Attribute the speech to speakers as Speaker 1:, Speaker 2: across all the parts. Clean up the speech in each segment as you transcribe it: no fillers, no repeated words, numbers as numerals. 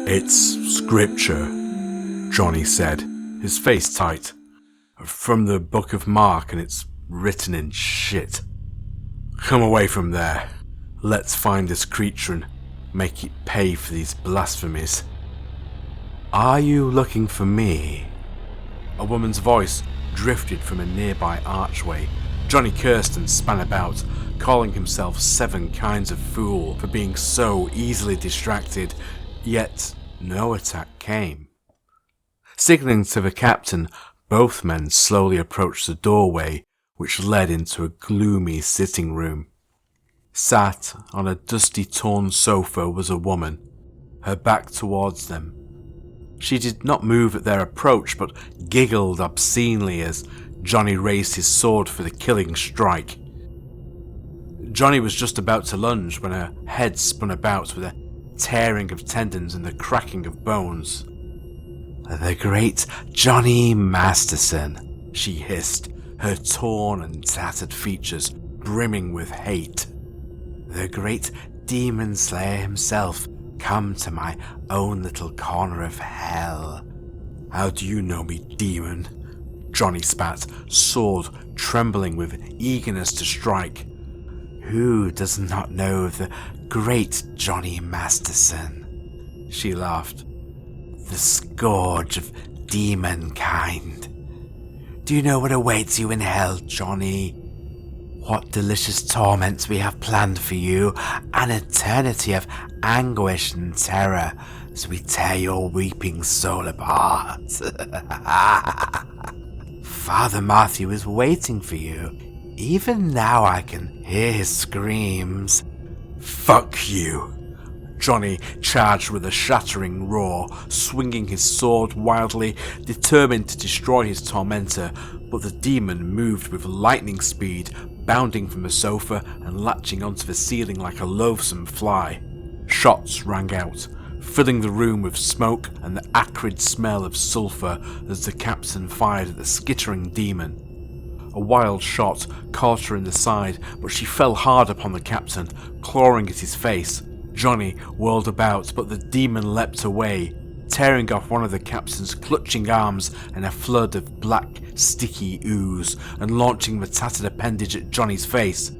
Speaker 1: "It's scripture," Johnny said, his face tight. "From the book of Mark, and it's written in shit. Come away from there. Let's find this creature and make it pay for these blasphemies." "Are you looking for me?" A woman's voice drifted from a nearby archway. Johnny cursed and span about, calling himself 7 kinds of fool for being so easily distracted, yet no attack came. Signaling to the captain, both men slowly approached the doorway, which led into a gloomy sitting room. Sat on a dusty, torn sofa was a woman, her back towards them. She did not move at their approach, but giggled obscenely as Johnny raised his sword for the killing strike. Johnny was just about to lunge when her head spun about with a tearing of tendons and the cracking of bones. "The great Johnny Masterson," she hissed, her torn and tattered features brimming with hate. "The great demon slayer himself, come to my own little corner of hell." "How do you know me, demon?" Johnny spat, sword trembling with eagerness to strike. "Who does not know the great Johnny Masterson?" She laughed. "The scourge of demonkind. Do you know what awaits you in hell, Johnny? What delicious torments we have planned for you, an eternity of anguish and terror as we tear your weeping soul apart. Father Matthew is waiting for you. Even now I can hear his screams." "Fuck you!" Johnny charged with a shattering roar, swinging his sword wildly, determined to destroy his tormentor, but the demon moved with lightning speed, bounding from the sofa and latching onto the ceiling like a loathsome fly. Shots rang out, filling the room with smoke and the acrid smell of sulphur as the captain fired at the skittering demon. A wild shot caught her in the side, but she fell hard upon the captain, clawing at his face. Johnny whirled about, but the demon leapt away, tearing off one of the captain's clutching arms in a flood of black, sticky ooze, and launching the tattered appendage at Johnny's face.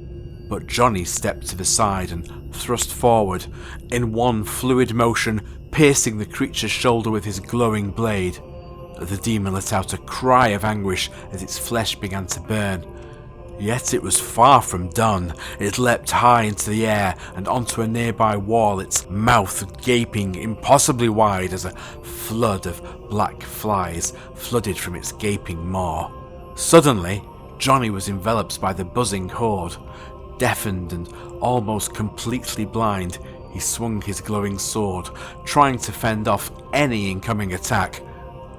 Speaker 1: But Johnny stepped to the side and thrust forward, in one fluid motion, piercing the creature's shoulder with his glowing blade. The demon let out a cry of anguish as its flesh began to burn. Yet it was far from done. It leapt high into the air and onto a nearby wall, its mouth gaping impossibly wide as a flood of black flies flooded from its gaping maw. Suddenly, Johnny was enveloped by the buzzing horde. Deafened and almost completely blind, he swung his glowing sword, trying to fend off any incoming attack.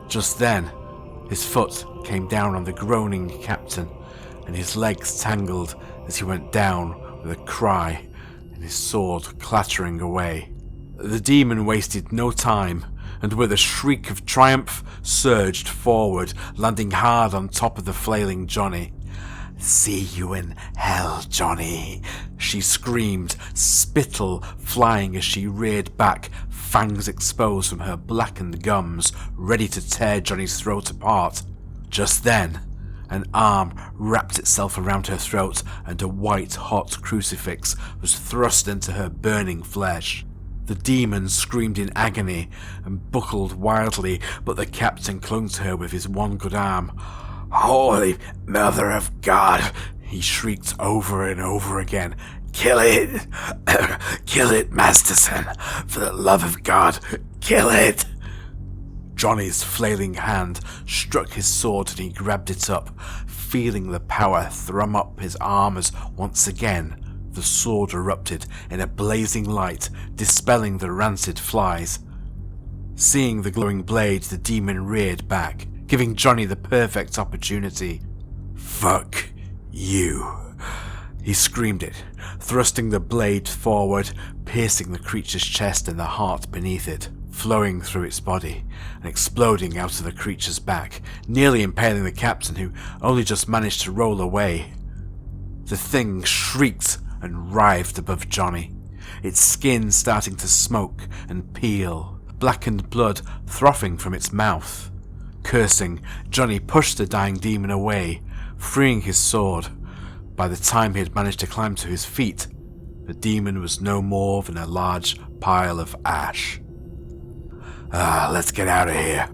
Speaker 1: Just then, his foot came down on the groaning captain, and his legs tangled as he went down with a cry and his sword clattering away. The demon wasted no time, and with a shriek of triumph surged forward, landing hard on top of the flailing Johnny. "See you in hell, Johnny," she screamed, spittle flying as she reared back, fangs exposed from her blackened gums, ready to tear Johnny's throat apart. Just then, an arm wrapped itself around her throat and a white-hot crucifix was thrust into her burning flesh. The demon screamed in agony and buckled wildly, but the captain clung to her with his one good arm. "Holy Mother of God!" he shrieked over and over again. "Kill it! Kill it, Masterson! For the love of God, kill it!" Johnny's flailing hand struck his sword and he grabbed it up, feeling the power thrum up his arm as once again the sword erupted in a blazing light, dispelling the rancid flies. Seeing the glowing blade, the demon reared back, giving Johnny the perfect opportunity. "Fuck you!" He screamed it, thrusting the blade forward, piercing the creature's chest and the heart beneath it, flowing through its body and exploding out of the creature's back, nearly impaling the captain, who only just managed to roll away. The thing shrieked and writhed above Johnny, its skin starting to smoke and peel, blackened blood frothing from its mouth. Cursing, Johnny pushed the dying demon away, freeing his sword. By the time he had managed to climb to his feet, the demon was no more than a large pile of ash. Let's get out of here,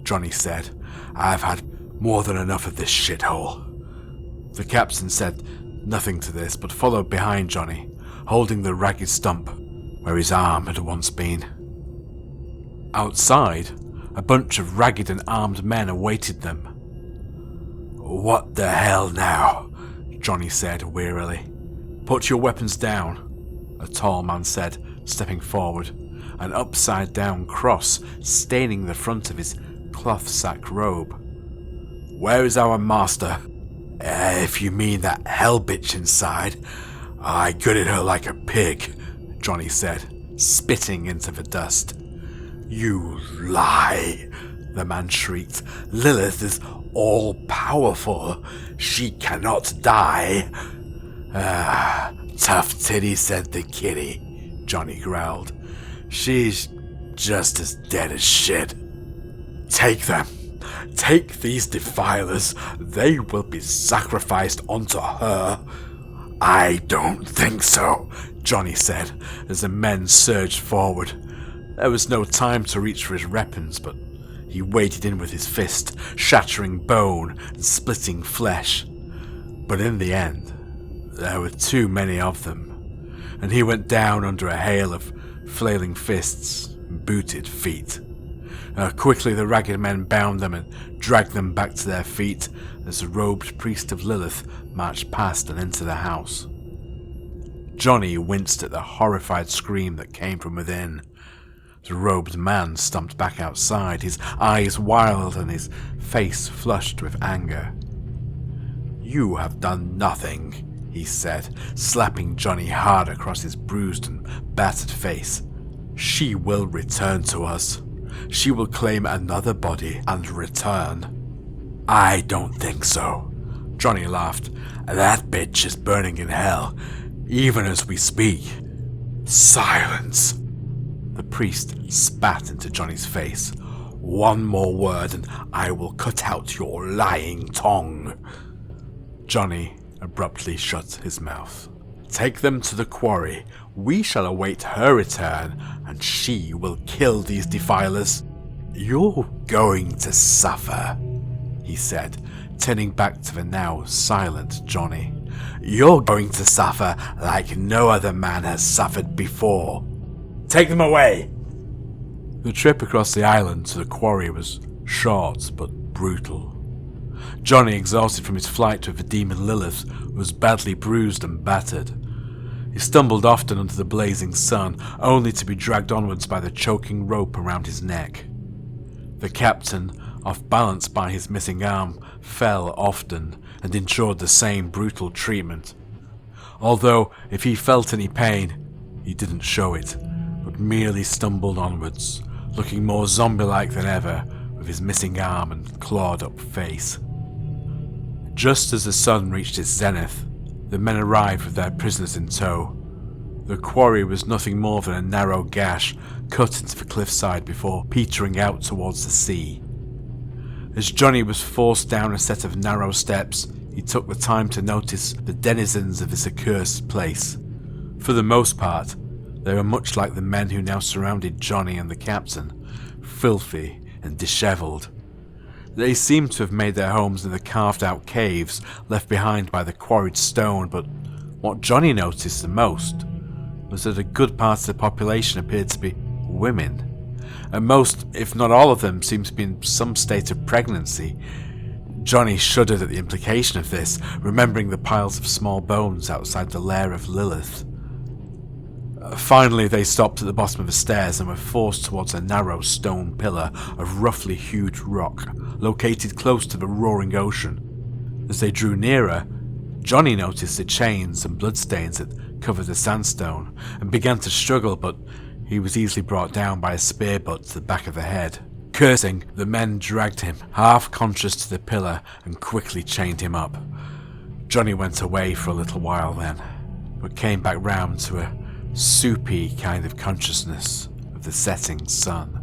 Speaker 1: Johnny said. I've had more than enough of this shithole. The captain said nothing to this, but followed behind Johnny, holding the ragged stump where his arm had once been. Outside, a bunch of ragged and armed men awaited them. What the hell now? Johnny said wearily. Put your weapons down, a tall man said, stepping forward, an upside-down cross staining the front of his cloth sack robe. Where is our master? If you mean that hell bitch inside, I gutted her like a pig, Johnny said, spitting into the dust. You lie, the man shrieked. Lilith is all-powerful. She cannot die. Tough titty, said the kitty, Johnny growled. She's just as dead as shit. Take them. Take these defilers. They will be sacrificed onto her. I don't think so, Johnny said, as the men surged forward. There was no time to reach for his weapons, but he waded in with his fist, shattering bone and splitting flesh. But in the end, there were too many of them, and he went down under a hail of flailing fists and booted feet. Quickly the ragged men bound them and dragged them back to their feet as the robed priest of Lilith marched past and into the house. Johnny winced at the horrified scream that came from within. The robed man stumped back outside, his eyes wild and his face flushed with anger. You have done nothing, he said, slapping Johnny hard across his bruised and battered face. She will return to us. She will claim another body and return. I don't think so, Johnny laughed. That bitch is burning in hell, even as we speak. Silence! The priest spat into Johnny's face. One more word and I will cut out your lying tongue. Johnny abruptly shut his mouth. Take them to the quarry. We shall await her return, and she will kill these defilers. You're going to suffer, he said, turning back to the now silent Johnny. You're going to suffer like no other man has suffered before. Take them away! The trip across the island to the quarry was short but brutal. Johnny, exhausted from his flight with the demon Lilith, was badly bruised and battered. He stumbled often under the blazing sun, only to be dragged onwards by the choking rope around his neck. The captain, off balance by his missing arm, fell often and endured the same brutal treatment. Although, if he felt any pain, he didn't show it, but merely stumbled onwards, looking more zombie-like than ever, with his missing arm and clawed-up face. Just as the sun reached its zenith, the men arrived with their prisoners in tow. The quarry was nothing more than a narrow gash cut into the cliffside before petering out towards the sea. As Johnny was forced down a set of narrow steps, he took the time to notice the denizens of this accursed place. For the most part, they were much like the men who now surrounded Johnny and the captain, filthy and dishevelled. They seemed to have made their homes in the carved-out caves left behind by the quarried stone, but what Johnny noticed the most was that a good part of the population appeared to be women, and most, if not all of them, seemed to be in some state of pregnancy. Johnny shuddered at the implication of this, remembering the piles of small bones outside the lair of Lilith. Finally, they stopped at the bottom of the stairs and were forced towards a narrow stone pillar of roughly hewed rock, located close to the roaring ocean. As they drew nearer, Johnny noticed the chains and bloodstains that covered the sandstone, and began to struggle, but he was easily brought down by a spear butt to the back of the head. Cursing, the men dragged him, half-conscious, to the pillar and quickly chained him up. Johnny went away for a little while then, but came back round to a soupy kind of consciousness of the setting sun.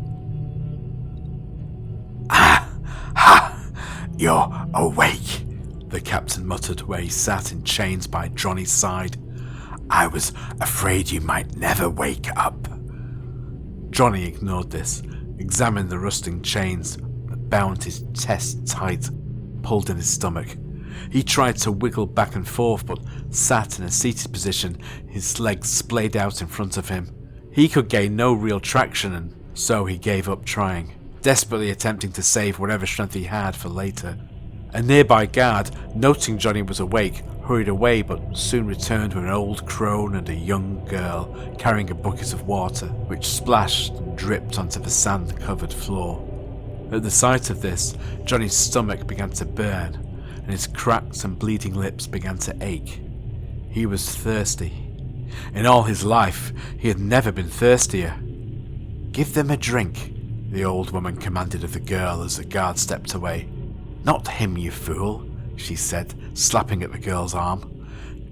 Speaker 1: Ha! You're awake, the captain muttered where he sat in chains by Johnny's side. I was afraid you might never wake up. Johnny ignored this, examined the rusting chains that bound his chest tight, pulled in his stomach. He tried to wiggle back and forth, but sat in a seated position, his legs splayed out in front of him. He could gain no real traction, and so he gave up trying, desperately attempting to save whatever strength he had for later. A nearby guard, noting Johnny was awake, hurried away but soon returned with an old crone and a young girl carrying a bucket of water, which splashed and dripped onto the sand-covered floor. At the sight of this, Johnny's stomach began to burn, and his cracked and bleeding lips began to ache. He was thirsty. In all his life, he had never been thirstier. "Give them a drink," the old woman commanded of the girl as the guard stepped away. "Not him, you fool," she said, slapping at the girl's arm.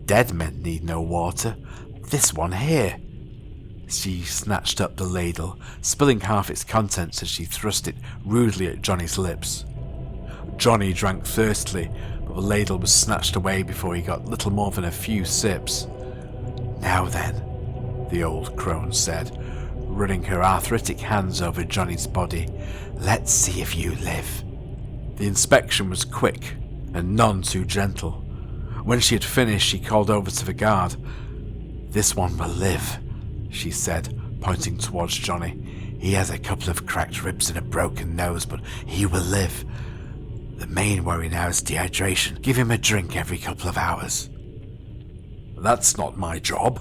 Speaker 1: "Dead men need no water. This one here." She snatched up the ladle, spilling half its contents as she thrust it rudely at Johnny's lips. Johnny drank thirstily, but the ladle was snatched away before he got little more than a few sips. "Now then," the old crone said, running her arthritic hands over Johnny's body, "let's see if you live." The inspection was quick and none too gentle. When she had finished, she called over to the guard. "This one will live," she said, pointing towards Johnny. "He has a couple of cracked ribs and a broken nose, but he will live. The main worry now is dehydration. Give him a drink every couple of hours." "That's not my job,"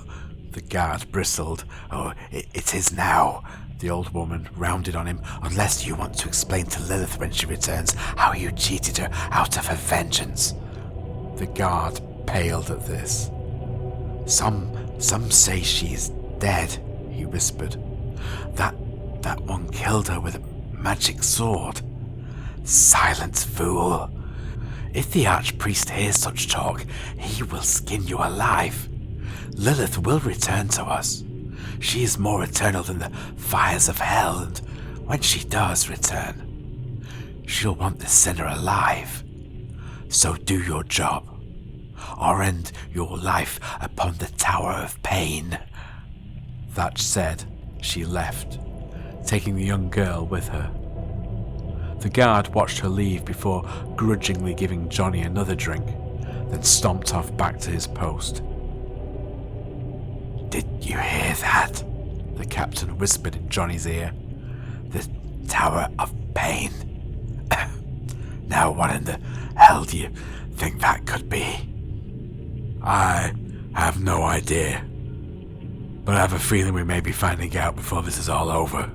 Speaker 1: the guard bristled. "Oh, it is now," the old woman rounded on him, "unless you want to explain to Lilith when she returns how you cheated her out of her vengeance." The guard paled at this. Some say she is dead," he whispered. That one killed her with a magic sword." "Silence, fool. If the archpriest hears such talk, he will skin you alive. Lilith will return to us. She is more eternal than the fires of hell, and when she does return, she'll want the sinner alive. So do your job, or end your life upon the Tower of Pain." That said, she left, taking the young girl with her. The guard watched her leave before grudgingly giving Johnny another drink, then stomped off back to his post. "Did you hear that?" the captain whispered in Johnny's ear. "The Tower of Pain. Now what in the hell do you think that could be?" "I have no idea, but I have a feeling we may be finding out before this is all over."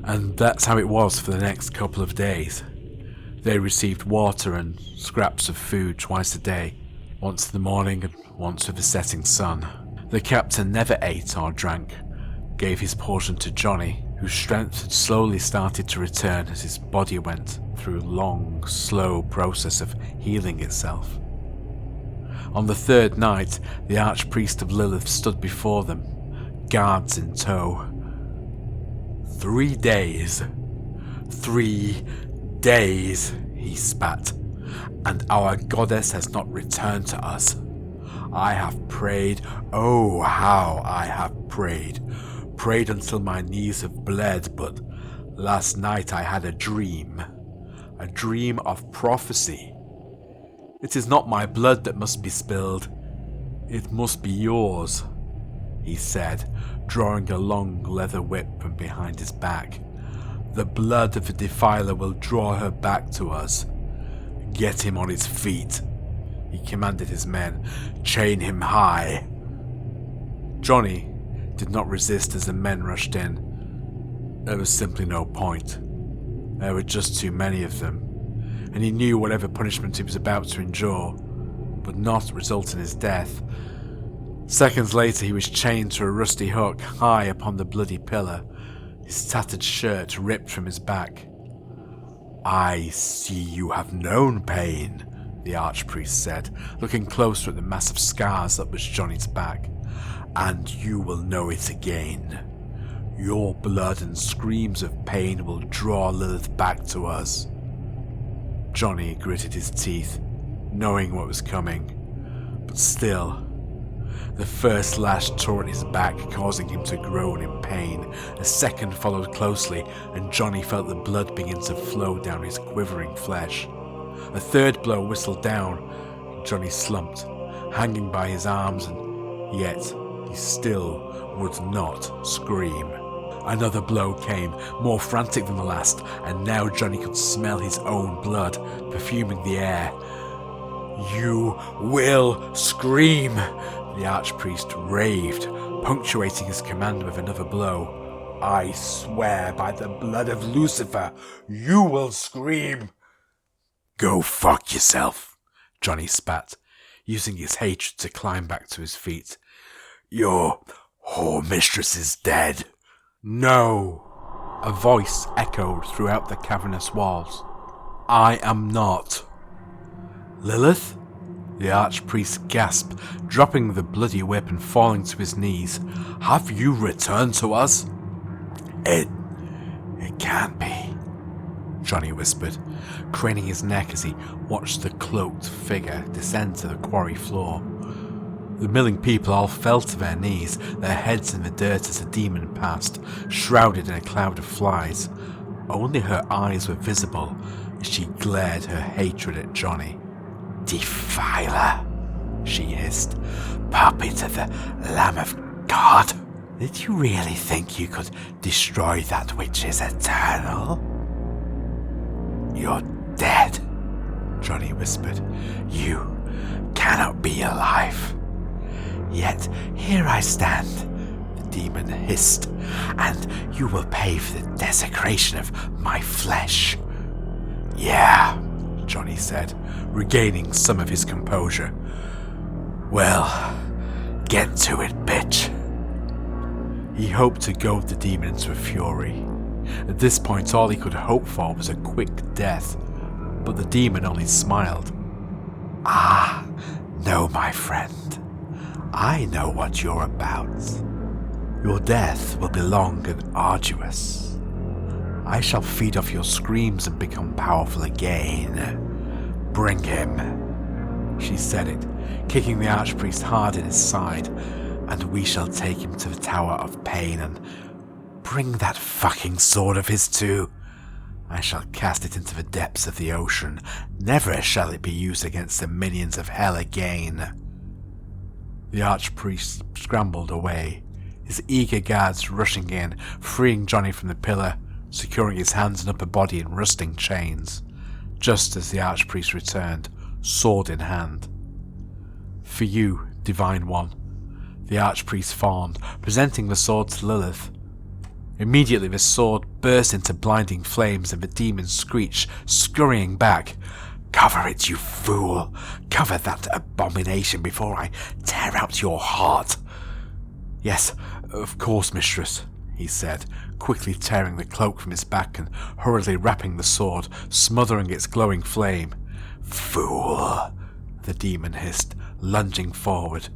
Speaker 1: And that's how it was for the next couple of days. They received water and scraps of food twice a day, once in the morning and once with the setting sun. The captain never ate or drank, gave his portion to Johnny, whose strength had slowly started to return as his body went through a long, slow process of healing itself. On the third night, the archpriest of Lilith stood before them, guards in tow. 3 days. 3 days, he spat, and our goddess has not returned to us. I have prayed, oh how I have prayed until my knees have bled, but last night I had a dream of prophecy. It is not my blood that must be spilled, it must be yours, he said, drawing a long leather whip from behind his back. The blood of the defiler will draw her back to us. Get him on his feet, he commanded his men. Chain him high. Johnny did not resist as the men rushed in. There was simply no point. There were just too many of them, and he knew whatever punishment he was about to endure would not result in his death. Seconds later he was chained to a rusty hook high upon the bloody pillar, his tattered shirt ripped from his back. I see you have known pain, the archpriest said, looking closer at the massive scars that was Johnny's back. And you will know it again. Your blood and screams of pain will draw Lilith back to us. Johnny gritted his teeth, knowing what was coming. But still, the first lash tore at his back, causing him to groan in pain. A second followed closely, and Johnny felt the blood begin to flow down his quivering flesh. A third blow whistled down, and Johnny slumped, hanging by his arms, and yet he still would not scream. Another blow came, more frantic than the last, and now Johnny could smell his own blood, perfuming the air. "You will scream!" the archpriest raved, punctuating his command with another blow. "I swear by the blood of Lucifer, you will scream!" "Go fuck yourself," Johnny spat, using his hatred to climb back to his feet. "Your whore mistress is dead." "No!" a voice echoed throughout the cavernous walls. "I am not." "Lilith?" the archpriest gasped, dropping the bloody whip and falling to his knees. "Have you returned to us?" It can't be," Johnny whispered, craning his neck as he watched the cloaked figure descend to the quarry floor. The milling people all fell to their knees, their heads in the dirt as the demon passed, shrouded in a cloud of flies. Only her eyes were visible as she glared her hatred at Johnny. "Defiler," she hissed. "Puppet to the Lamb of God. Did you really think you could destroy that which is eternal?" "You're dead," Johnny whispered. "You cannot be alive." "Yet here I stand," the demon hissed, "and you will pay for the desecration of my flesh." "Yeah," Johnny said, regaining some of his composure. "Well, get to it, bitch." He hoped to goad the demon into a fury. At this point, all he could hope for was a quick death, but the demon only smiled. "Ah, no, my friend. I know what you're about. Your death will be long and arduous. I shall feed off your screams and become powerful again. Bring him." She said it, kicking the archpriest hard in his side, "and we shall take him to the Tower of Pain and bring that fucking sword of his too. I shall cast it into the depths of the ocean. Never shall it be used against the minions of hell again." The archpriest scrambled away, his eager guards rushing in, freeing Johnny from the pillar, securing his hands and upper body in rusting chains, just as the archpriest returned, sword in hand. "For you, Divine One," the archpriest fawned, presenting the sword to Lilith. Immediately the sword burst into blinding flames and the demon screeched, scurrying back. "Cover it, you fool! Cover that abomination before I tear out your heart!" "Yes, of course, mistress," he said, quickly tearing the cloak from his back and hurriedly wrapping the sword, smothering its glowing flame. "Fool!" the demon hissed, lunging forward.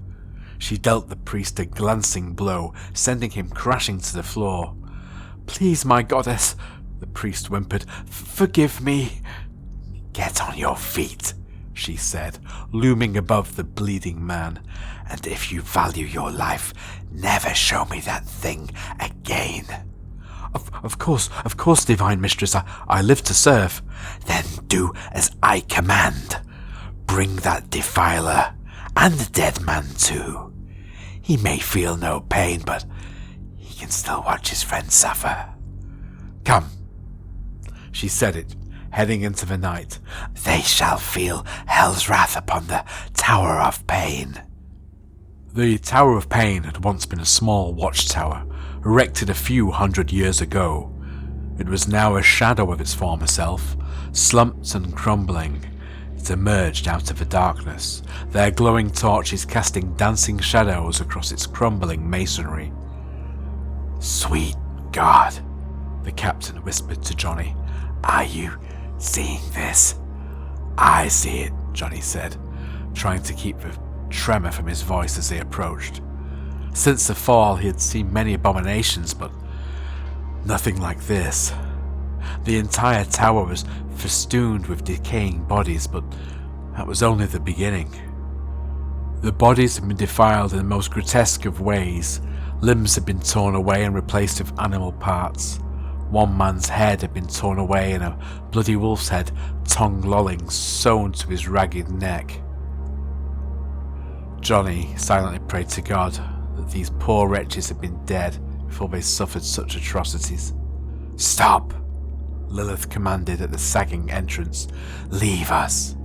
Speaker 1: She dealt the priest a glancing blow, sending him crashing to the floor. "Please, my goddess," the priest whimpered, "forgive me." "Get on your feet," she said, looming above the bleeding man, "and if you value your life, never show me that thing again." Of course, divine mistress, I live to serve." "Then do as I command. Bring that defiler, and the dead man too. He may feel no pain, but he can still watch his friend suffer." "Come." She said it, heading into the night. "They shall feel hell's wrath upon the Tower of Pain." The Tower of Pain had once been a small watchtower, erected a few 100 years ago. It was now a shadow of its former self, slumped and crumbling. It emerged out of the darkness, their glowing torches casting dancing shadows across its crumbling masonry. "Sweet God," the captain whispered to Johnny. "Are you seeing this?" "I see it," Johnny said, trying to keep the tremor from his voice as they approached. Since the fall, he had seen many abominations, but nothing like this. The entire tower was festooned with decaying bodies, but that was only the beginning. The bodies had been defiled in the most grotesque of ways. Limbs had been torn away and replaced with animal parts. One man's head had been torn away and a bloody wolf's head, tongue lolling, sewn to his ragged neck. Johnny silently prayed to God that these poor wretches had been dead before they suffered such atrocities. "Stop!" Lilith commanded at the sagging entrance. "Leave us!"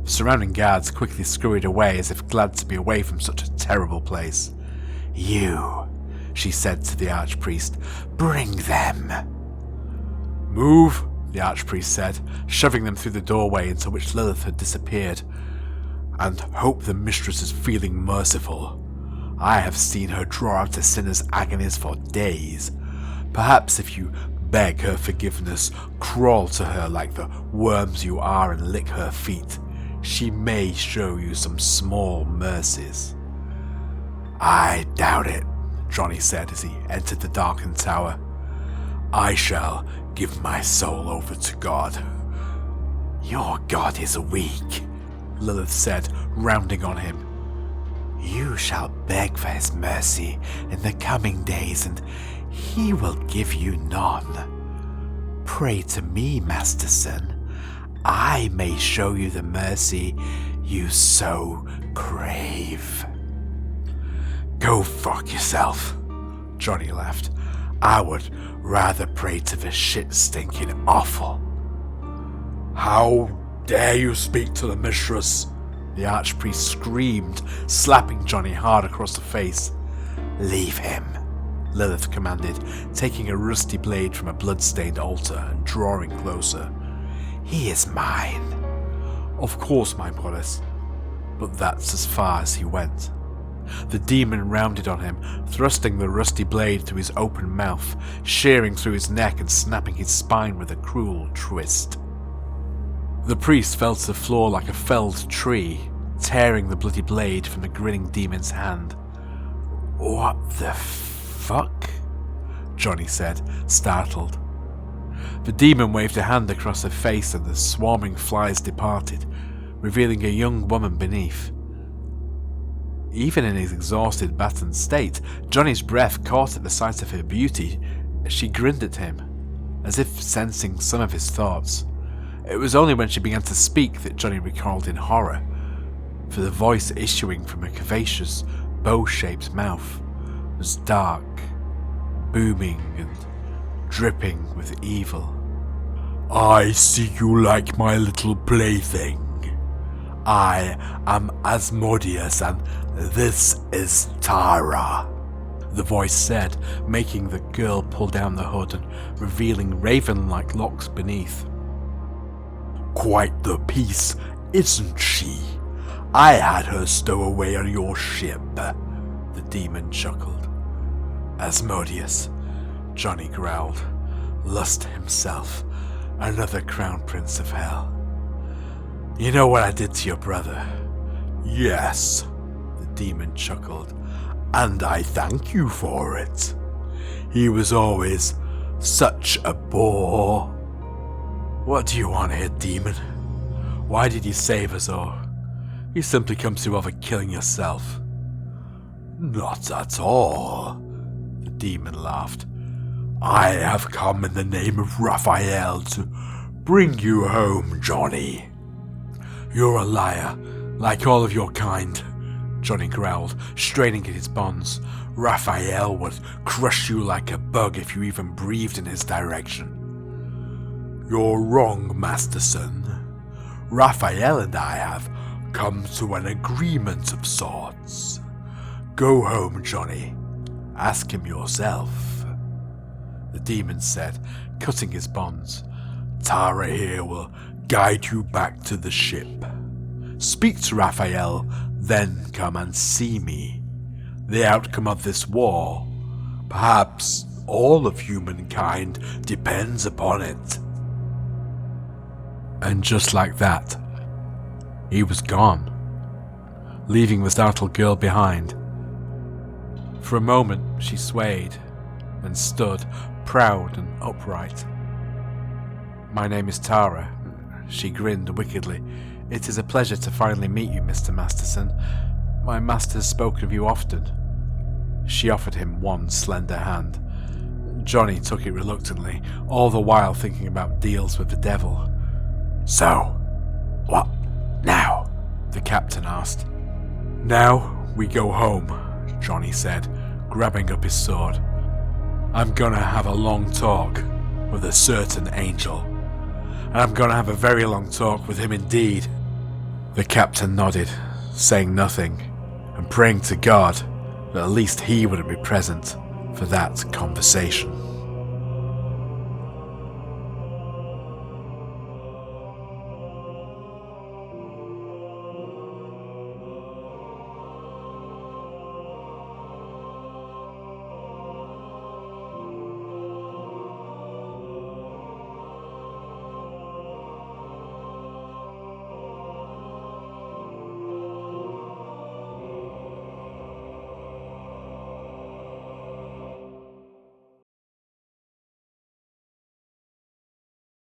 Speaker 1: The surrounding guards quickly scurried away as if glad to be away from such a terrible place. "You," she said to the archpriest, "bring them." "Move," the archpriest said, shoving them through the doorway into which Lilith had disappeared. "And hope the mistress is feeling merciful. I have seen her draw out a sinner's agonies for days. Perhaps if you beg her forgiveness, crawl to her like the worms you are and lick her feet, she may show you some small mercies." "I doubt it," Johnny said as he entered the darkened tower. "I shall give my soul over to God." "Your God is weak," Lilith said, rounding on him. "You shall beg for his mercy in the coming days, and he will give you none. Pray to me, Masterson. I may show you the mercy you so crave." "Go fuck yourself," Johnny laughed. "I would rather pray to the shit-stinking offal." "How dare you speak to the mistress?" the archpriest screamed, slapping Johnny hard across the face. "Leave him," Lilith commanded, taking a rusty blade from a blood-stained altar and drawing closer. "He is mine." "Of course, my goddess." But that's as far as he went. The demon rounded on him, thrusting the rusty blade through his open mouth, shearing through his neck and snapping his spine with a cruel twist. The priest fell to the floor like a felled tree, tearing the bloody blade from the grinning demon's hand. "What the fuck?" Johnny said, startled. The demon waved a hand across her face and the swarming flies departed, revealing a young woman beneath. Even in his exhausted, battered state, Johnny's breath caught at the sight of her beauty as she grinned at him, as if sensing some of his thoughts. It was only when she began to speak that Johnny recoiled in horror, for the voice issuing from her curvaceous, bow-shaped mouth was dark, booming and dripping with evil. "I see you like my little plaything. I am Asmodeus and this is Tara," the voice said, making the girl pull down the hood and revealing raven-like locks beneath. "Quite the piece, isn't she? I had her stowaway on your ship," the demon chuckled. "Asmodeus," Johnny growled. "Lust himself, another crown prince of hell. You know what I did to your brother?" "Yes," the demon chuckled, "and I thank you for it. He was always such a bore." "What do you want here, demon? Why did you save us, or you simply come to over killing yourself?" "Not at all," the demon laughed. "I have come in the name of Raphael to bring you home, Johnny." "You're a liar, like all of your kind," Johnny growled, straining at his bonds. "Raphael would crush you like a bug if you even breathed in his direction." "You're wrong, Masterson. Raphael and I have come to an agreement of sorts. Go home, Johnny. Ask him yourself," the demon said, cutting his bonds. "Tara here will guide you back to the ship. Speak to Raphael, then come and see me. The outcome of this war, perhaps all of humankind, depends upon it." And just like that, he was gone, leaving the startled girl behind. For a moment she swayed, then stood, proud and upright. "My name is Tara." She grinned wickedly. "It is a pleasure to finally meet you, Mr. Masterson. My master has spoken of you often." She offered him one slender hand. Johnny took it reluctantly, all the while thinking about deals with the devil. "So, what now?" the captain asked. "Now we go home," Johnny said, grabbing up his sword. "I'm gonna have a long talk with a certain angel. And I'm gonna have a very long talk with him indeed." The captain nodded, saying nothing, and praying to God that at least he wouldn't be present for that conversation.